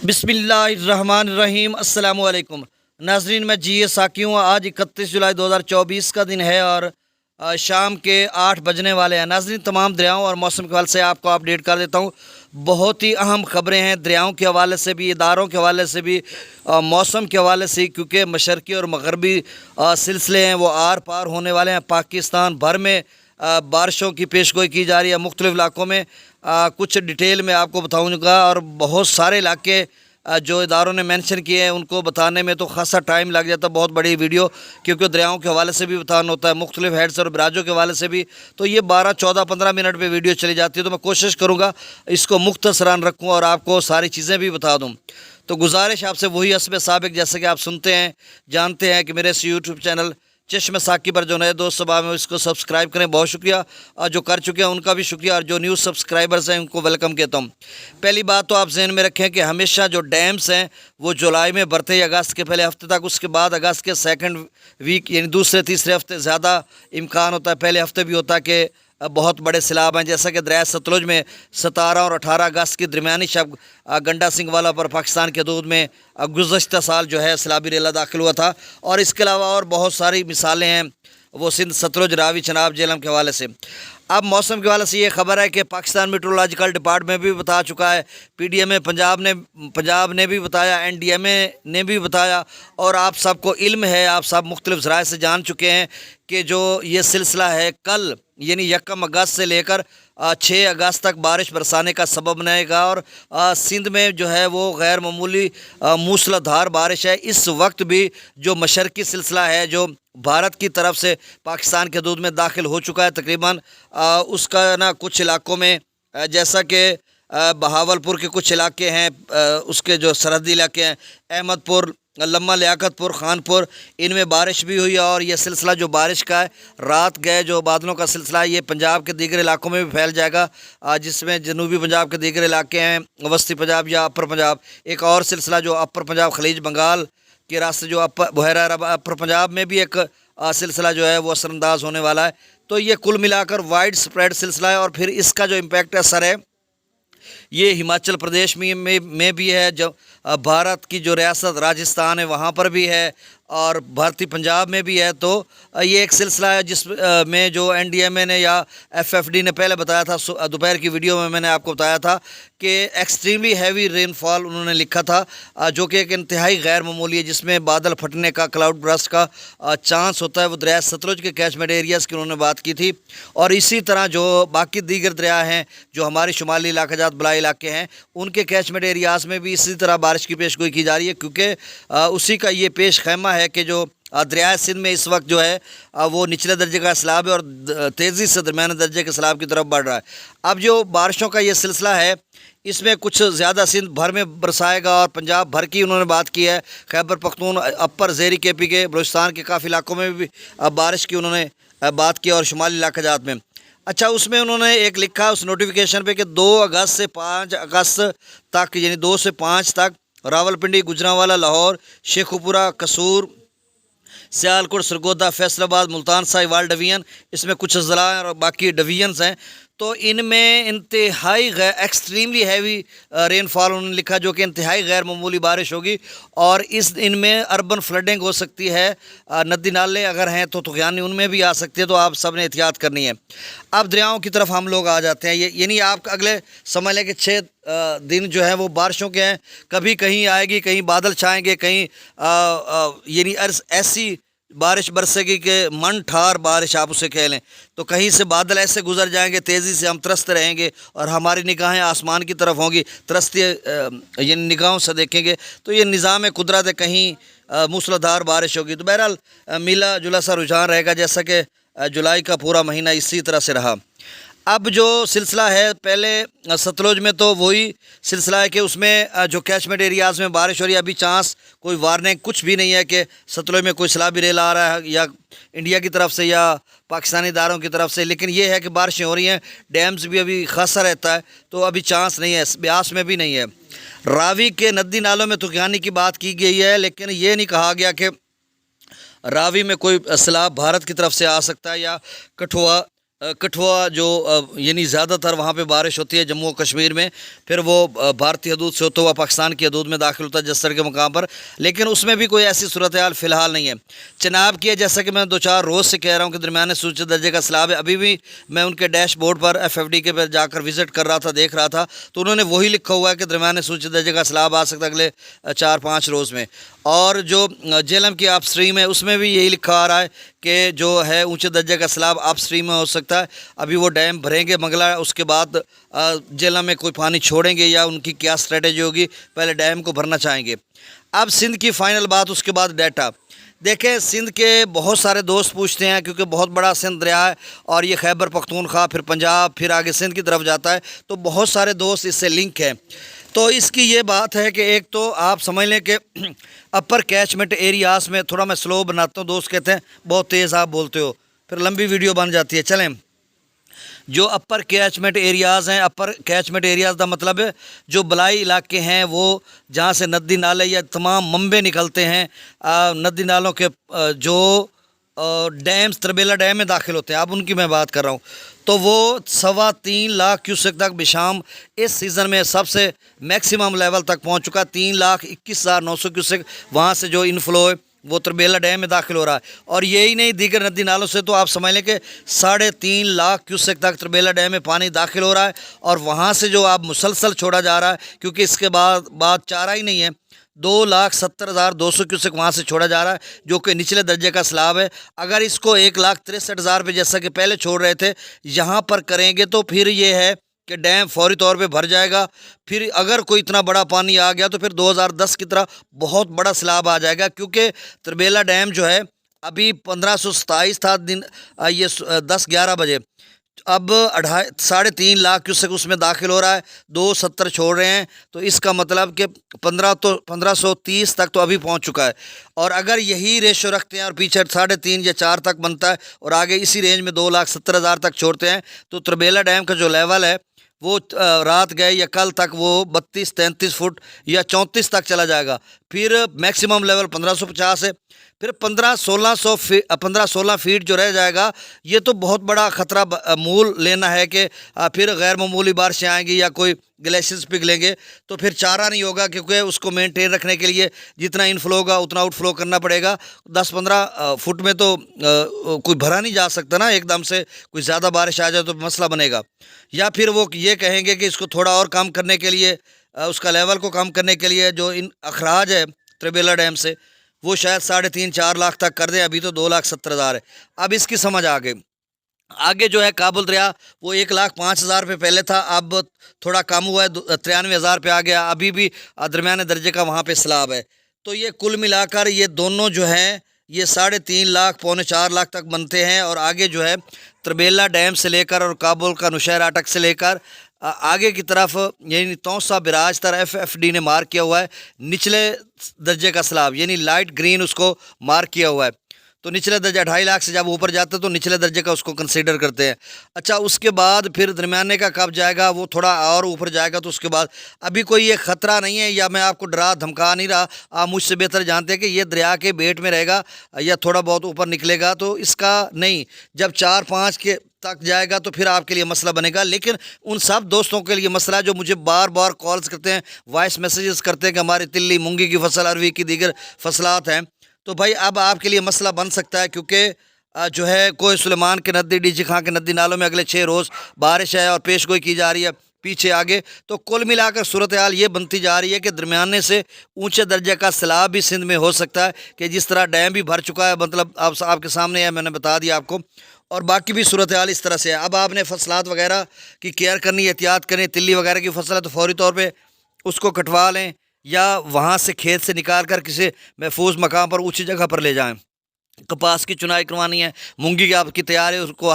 बिस्मिल्लाहिर्रहमानिर्रहीम अस्सलाम वालेकुम नाजरीन, मैं जी साकी हूँ। आज 31 जुलाई 2024 का दिन है और शाम के 8 बजने वाले हैं। नाजरीन, तमाम दरियाओं और मौसम के हवाले से आपको अपडेट कर देता हूँ। बहुत ही अहम खबरें हैं दरियाओं के हवाले से भी, इदारों के हवाले से भी, मौसम के हवाले से, क्योंकि मशरक़ी और मगरबी सिलसिले हैं वो आर पार होने वाले हैं। पाकिस्तान भर में बारिशों की पेशगोई की जा रही है मुख्तलिफ़ इलाकों में। कुछ डिटेल में आपको बताऊँगा और बहुत सारे इलाके जो इदारों ने मेंशन किए हैं उनको बताने में तो खासा टाइम लग जाता है। बहुत बड़ी वीडियो, क्योंकि दरियाओं के हवाले से भी बताना होता है, मुख्तलिफ़ हेड्स और बराजों के हवाले से भी, तो ये 12, 14, 15 मिनट पे वीडियो चली जाती है। तो मैं कोशिश करूँगा इसको मुख्तसरान रखूँ और आपको सारी चीज़ें भी बता दूँ। तो गुजारिश आपसे वही हस्ब साबिक, जैसे कि आप सुनते हैं जानते हैं कि मेरे इस यूट्यूब चैनल चश्मे साकी पर जो नए दोस्त सभा में इसको सब्सक्राइब करें, बहुत शुक्रिया। और जो कर चुके हैं उनका भी शुक्रिया, और जो न्यूज़ सब्सक्राइबर्स हैं उनको वेलकम कहता हूँ। पहली बात तो आप जहन में रखें कि हमेशा जो डैम्स हैं वो जुलाई में भरते हैं अगस्त के पहले हफ्ते तक, उसके बाद अगस्त के सेकंड वीक यानी दूसरे तीसरे हफ्ते ज़्यादा इम्कान होता है। पहले हफ्ते भी होता है कि बहुत बड़े सैलाब हैं, जैसा कि दरिया सतलुज में 17 और 18 अगस्त की दरमियानी शब गंडा सिंह वाला पर पाकिस्तान के हदूद में गुज़श्ता साल जो है सैलाबी रेला दाखिल हुआ था। और इसके अलावा और बहुत सारी मिसालें हैं वो सिंध, सतलुज, रावी, चनाब, जेहलम के हवाले से। अब मौसम के हवाले से ये खबर है कि पाकिस्तान मेट्रोलॉजिकल डिपार्टमेंट भी बता चुका है, पीडीएमए पंजाब ने भी बताया, एनडीएमए ने भी बताया, और आप सबको इल्म है, आप सब मुख्तलिफ ज़राए से जान चुके हैं कि जो ये सिलसिला है कल यानी 1 अगस्त से लेकर 6 अगस्त तक बारिश बरसाने का सबब बनेगा। और सिंध में जो है वो गैर मामूली मूसलाधार बारिश है। इस वक्त भी जो मशरक़ी सिलसिला है जो भारत की तरफ से पाकिस्तान के हदूद में दाखिल हो चुका है तकरीबन, उसका ना कुछ इलाकों में जैसा कि बहावलपुर के कुछ इलाके हैं, उसके जो सरहदी इलाके हैं, अहमदपुर, लम्मा, लियाकतपुर, खानपुर, इनमें बारिश भी हुई। और ये सिलसिला जो बारिश का है रात गए जो बादलों का सिलसिला है ये पंजाब के दीगर इलाकों में भी फैल जाएगा, जिसमें जनूबी पंजाब के दीगर इलाके हैं, वस्ती पंजाब या अपर पंजाब। एक और सिलसिला जो अपर पंजाब खलीज बंगाल के रास्ते जो बहरा अरब अपर पंजाब में भी एक सिलसिला जो है वो असरअंदाज होने वाला है। तो ये कुल मिलाकर वाइड स्प्रेड सिलसिला है। और फिर इसका जो इम्पैक्ट असर है ये हिमाचल प्रदेश में भी है, जो भारत की जो रियासत राजस्थान है वहाँ पर भी है, और भारतीय पंजाब में भी है। तो ये एक सिलसिला है जिस में जो एनडीएमए ने या एफएफडी ने पहले बताया था, दोपहर की वीडियो में मैंने आपको बताया था कि एक्सट्रीमली हैवी रेनफॉल उन्होंने लिखा था, जो कि एक इंतहाई गैर मामूली है, जिसमें बादल फटने का, क्लाउड ब्रस्ट का चांस होता है। वो दरिया सतलुज के कैचमेंट एरियाज़ की उन्होंने बात की थी। और इसी तरह जो बाकी दीगर दरिया हैं जो हमारे शुमाली इलाकाजात बलाई इलाके हैं उनके कैचमेंट एरियाज़ में भी इसी तरह बारिश की पेशगोई की जा रही है, क्योंकि उसी का ये पेश खैमा है कि जो दरिया सिंध में इस वक्त जो है वो निचले दर्जे का सैलाब है और तेज़ी से दरमियाने दर्जे के सैलाब की तरफ बढ़ रहा है। अब जो बारिशों का ये सिलसिला है इसमें कुछ ज़्यादा सिंध भर में बरसाएगा और पंजाब भर की उन्होंने बात की है। खैबर पख्तून, अपर ज़ेरी केपी के, बलूचिस्तान के काफ़ी इलाकों में भी बारिश की उन्होंने बात की, और शुमाली इलाकाजात में। अच्छा, उसमें उन्होंने एक लिखा उस नोटिफिकेशन पे कि 2 अगस्त से 5 अगस्त तक यानी 2 से 5 तक रावलपिंडी, गुजरांवाला, लाहौर, शेखुपुरा, कसूर, सियालकोट, सरगोदा, फैसलाबाद, मुल्तान, साहिवाल डिवीज़न, इसमें कुछ ज़िला और बाकी डिवीज़न्स हैं। तो इनमें इंतहाई एक्सट्रीमली हैवी रेनफॉल उन्होंने लिखा, जो कि इंतहाई गैर मामूली बारिश होगी, और इनमें अर्बन फ्लडिंग हो सकती है। नदी नाले अगर हैं तो तुग़यानी उनमें भी आ सकती है, तो आप सब ने एहतियात करनी है। अब दरियाओं की तरफ हम लोग आ जाते हैं। यानी आप अगले समझ लें कि 6 दिन जो है वो बारिशों के हैं। कभी कहीं आएगी, कहीं बादल छाएंगे, कहीं यानी ऐसी बारिश बरसेगी कि मन ठार बारिश आप उसे कह लें। तो कहीं से बादल ऐसे गुजर जाएंगे, तेज़ी से हम तरसते रहेंगे और हमारी निगाहें आसमान की तरफ होंगी, तरसती यानी निगाहों से देखेंगे। तो ये निज़ाम कुदरत है, कहीं मूसलाधार बारिश होगी। तो बहरहाल मिला जुला सा रुझान रहेगा, जैसा कि जुलाई का पूरा महीना इसी तरह से रहा। अब जो सिलसिला है पहले सतलुज में तो वही सिलसिला है कि उसमें जो कैचमेंट एरियाज़ में बारिश हो रही है, अभी चांस कोई वार्निंग कुछ भी नहीं है कि सतलुज में कोई सैलाबी रेला आ रहा है या इंडिया की तरफ से या पाकिस्तानी इदारों की तरफ से। लेकिन ये है कि बारिशें हो रही हैं, डैम्स भी अभी खासा रहता है, तो अभी चांस नहीं है, ब्यास में भी नहीं है। रावी के नदी नालों में तुग़यानी की बात की गई है, लेकिन ये नहीं कहा गया कि रावी में कोई सैलाब भारत की तरफ से आ सकता है या कठुआ कठुआ जो यानी ज़्यादातर वहाँ पे बारिश होती है जम्मू और कश्मीर में, फिर वो भारतीय हदूद से होता हुआ पाकिस्तान की हदूद में दाखिल होता है जस्सर के मुकाम पर, लेकिन उसमें भी कोई ऐसी सूरत हाल फ़िलहाल नहीं है। चनाब की है, जैसा कि मैं 2-4 रोज़ से कह रहा हूँ कि दरमियाने सूची दर्जे का सैलाब है। अभी भी मैं उनके डैशबोर्ड पर FFD के पर जाकर विज़िट कर रहा था, देख रहा था, तो उन्होंने वही लिखा हुआ है कि दरमियाने सूची दर्जे का सैलाब आ सकता है अगले 4-5 रोज़ में। और जो जेहलम की आप स्ट्रीम है उसमें भी यही लिखा आ रहा है कि जो है ऊंचे दर्जे का सैलाब आप स्ट्रीम में हो सकता है। अभी वो डैम भरेंगे मंगला, उसके बाद जेहलम में कोई पानी छोड़ेंगे या उनकी क्या स्ट्रेटजी होगी, पहले डैम को भरना चाहेंगे। अब सिंध की फ़ाइनल बात, उसके बाद डाटा देखें। सिंध के बहुत सारे दोस्त पूछते हैं, क्योंकि बहुत बड़ा सिंध दरिया है और ये खैबर पख्तूनख्वा, फिर पंजाब, फिर आगे सिंध की तरफ जाता है, तो बहुत सारे दोस्त इससे लिंक हैं। तो इसकी ये बात है कि एक तो आप समझ लें कि अपर कैचमेंट एरियाज़ में, थोड़ा मैं स्लो बनाता हूँ, दोस्त कहते हैं बहुत तेज़ आप बोलते हो, फिर लंबी वीडियो बन जाती है। चलें, जो अपर कैचमेंट एरियाज़ हैं, अपर कैचमेंट एरियाज़ का मतलब है जो बलाई इलाके हैं, वो जहाँ से नदी नाले या तमाम मंबे निकलते हैं, नदी नालों के जो डैम्स तरबेला डैम में दाखिल होते हैं, अब उनकी मैं बात कर रहा हूँ, तो वो 3.25 लाख क्यूसेक तक बिशाम इस सीज़न में सबसे मैक्सिमम लेवल तक पहुँच चुका है। 3,21,900 क्यूसेक वहाँ से जो इनफ्लो है वो तरबेला डैम में दाखिल हो रहा है। और यही नहीं, दीगर नदी नालों से तो आप समझ लें कि 3.5 लाख क्यूसेक तक तरबेला डैम में पानी दाखिल हो रहा है। और वहाँ से जो आप मुसलसल छोड़ा जा रहा है, क्योंकि इसके बाद चारा ही नहीं है, 2,70,200 क्यूसेक वहाँ से छोड़ा जा रहा है, जो कि निचले दर्जे का सैलाब है। अगर इसको 1,63,000 पे जैसा कि पहले छोड़ रहे थे यहाँ पर करेंगे, तो फिर ये है कि डैम फौरी तौर पे भर जाएगा। फिर अगर कोई इतना बड़ा पानी आ गया तो फिर 2010 की तरह बहुत बड़ा सैलाब आ जाएगा, क्योंकि तरबेला डैम जो है अभी 1527 था दिन, ये 10-11 बजे, अब 3.5 लाख क्यूसेक उसमें दाखिल हो रहा है, 270 छोड़ रहे हैं, तो इसका मतलब कि 1530 तक तो अभी पहुंच चुका है। और अगर यही रेशो रखते हैं और पीछे 3.5 या 4 तक बनता है और आगे इसी रेंज में 2,70,000 तक छोड़ते हैं, तो तरबेला डैम का जो लेवल है वो रात गए या कल तक वो 32-33 फुट या 34 तक चला जाएगा। फिर मैक्सिमम लेवल 1550 है, फिर 15-16 फीट जो रह जाएगा, ये तो बहुत बड़ा ख़तरा मूल लेना है कि फिर गैर मामूली बारिशें आएंगी या कोई ग्लेशियर्स पिघलेंगे, तो फिर चारा नहीं होगा, क्योंकि उसको मेंटेन रखने के लिए जितना इनफ्लो होगा उतना आउटफ्लो करना पड़ेगा। 10-15 फुट में तो कोई भरा नहीं जा सकता ना, एकदम से कोई ज़्यादा बारिश आ जाए तो मसला बनेगा। या फिर वो ये कहेंगे कि इसको थोड़ा और कम करने के लिए, उसका लेवल को कम करने के लिए जो इन अखराज है तरबेला डैम से, वो शायद 3.5-4 लाख तक कर दें। अभी तो 2,70,000 है। अब इसकी समझ आ गई। आगे जो है काबुल दरिया वो 1,05,000 पे पहले था, अब थोड़ा कम हुआ है, 93,000 पे आ गया। अभी भी दरमियाने दर्जे का वहाँ पे सैलाब है। तो ये कुल मिलाकर ये दोनों जो हैं ये 3.5 लाख 3.25-4 लाख तक बनते हैं। और आगे जो है तरबेला डैम से लेकर और काबुल का नुशैरा अटक से लेकर आगे की तरफ, यानी तौसा बिराज तर FFD ने मार्क किया हुआ है निचले दर्जे का सैलाब, यानी लाइट ग्रीन उसको मार्क किया हुआ है। तो निचले दर्जा 2.5 लाख से जब ऊपर जाते हैं तो निचले दर्जे का उसको कंसीडर करते हैं। अच्छा, उसके बाद फिर दरमियाने का कब जाएगा, वो थोड़ा और ऊपर जाएगा, तो उसके बाद अभी कोई ये ख़तरा नहीं है, या मैं आपको डरा धमका नहीं रहा, आप मुझसे बेहतर जानते हैं कि ये दरिया के बेट में रहेगा या थोड़ा बहुत ऊपर निकलेगा, तो इसका नहीं, जब 4-5 के तक जाएगा तो फिर आपके लिए मसला बनेगा। लेकिन उन सब दोस्तों के लिए मसला जो मुझे बार बार कॉल्स करते हैं, वॉइस मैसेजेस करते हैं कि हमारी तिल्ली मूंगी की फसल, अरवी की दीगर फसलात हैं, तो भाई अब आपके लिए मसला बन सकता है, क्योंकि जो है कोई सुलेमान के नदी, डीजी खां के नदी नालों में अगले 6 रोज़ बारिश है और पेश गोई की जा रही है पीछे आगे। तो कुल मिलाकर सूरत हाल ये बनती जा रही है कि दरमियाने से ऊंचे दर्जे का सैलाब भी सिंध में हो सकता है, कि जिस तरह डैम भी भर चुका है, मतलब आपके सामने है, मैंने बता दिया आपको, और बाकी भी सूरत हाल इस तरह से है। अब आपने फसलात वगैरह की केयर करनी, एहतियात करनी, तिल्ली वगैरह की फसल है तो फौरी तौर पर उसको कटवा लें, या वहाँ से खेत से निकाल कर किसी महफूज मकाम पर ऊंची जगह पर ले जाएं। कपास की चुनाई करवानी है, मूंगी की आपकी तैयार है, उसको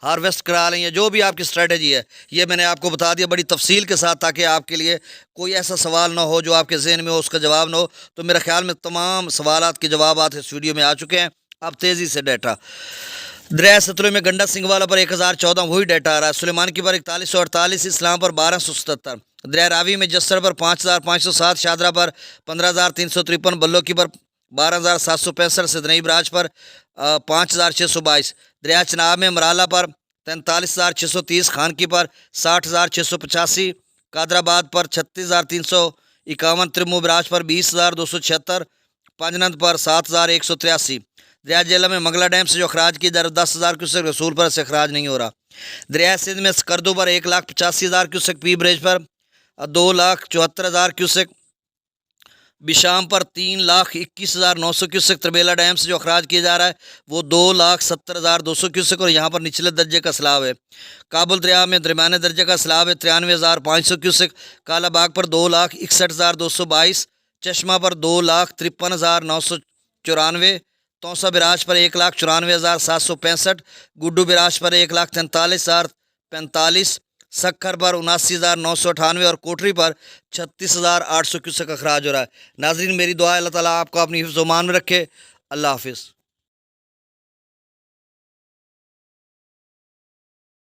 हार्वेस्ट करा लें, या जो भी आपकी स्ट्रेटजी है, ये मैंने आपको बता दिया बड़ी तफसील के साथ, ताकि आपके लिए कोई ऐसा सवाल ना हो जो आपके जहन में हो उसका जवाब ना हो। तो मेरे ख्याल में तमाम सवालात के जवाब इस वीडियो में आ चुके हैं। अब तेज़ी से डाटा, दरिया सतलुज में गंडक सिंगवाला पर 1014 वही डाटा आ रहा है, सुलेमान की पर 4148, इस्लाम पर 1277, दरिया रावी में जस्सर पर 5507, शादरा पर 15,353, बल्लो की पर 12,765, सिदनई बराज पर 5,622, दरिया चनाब में मराला पर 43,630, خانکی پر 60,685, قادرآباد پر 36,351, ترمو براج پر 20,276, پنجنند پر 7,183. دریا جیلم میں منگلا ڈیم سے جو اخراج کی در 10,000 کیوسک، رسول پر سے اخراج نہیں ہو رہا. دریا سندھ میں سکردو پر 1,85,000 کیوسک، پی بریج پر 2,74,000 کیوسک، بشام پر 3,21,900 کیوسک. تربیلا ڈیم سے جو اخراج کیا جا رہا ہے وہ 2,70,200 کیوسک اور یہاں پر نچلے درجے کا سیلاب ہے. کابل دریا میں درمیانے درجے کا سیلاب ہے 93,500 کیوسک. کالا باغ پر 2,61,222، چشمہ پر 2,53,994، توسا براج پر 1,94,765، گڈو براج پر 1,43,045، سکھر پر 79,998 اور کوٹری پر 36,800 کیوسک اخراج ہو رہا ہے. ناظرین میری دعا ہے اللہ تعالیٰ آپ کو اپنی حفظ و امان میں رکھے. اللہ حافظ.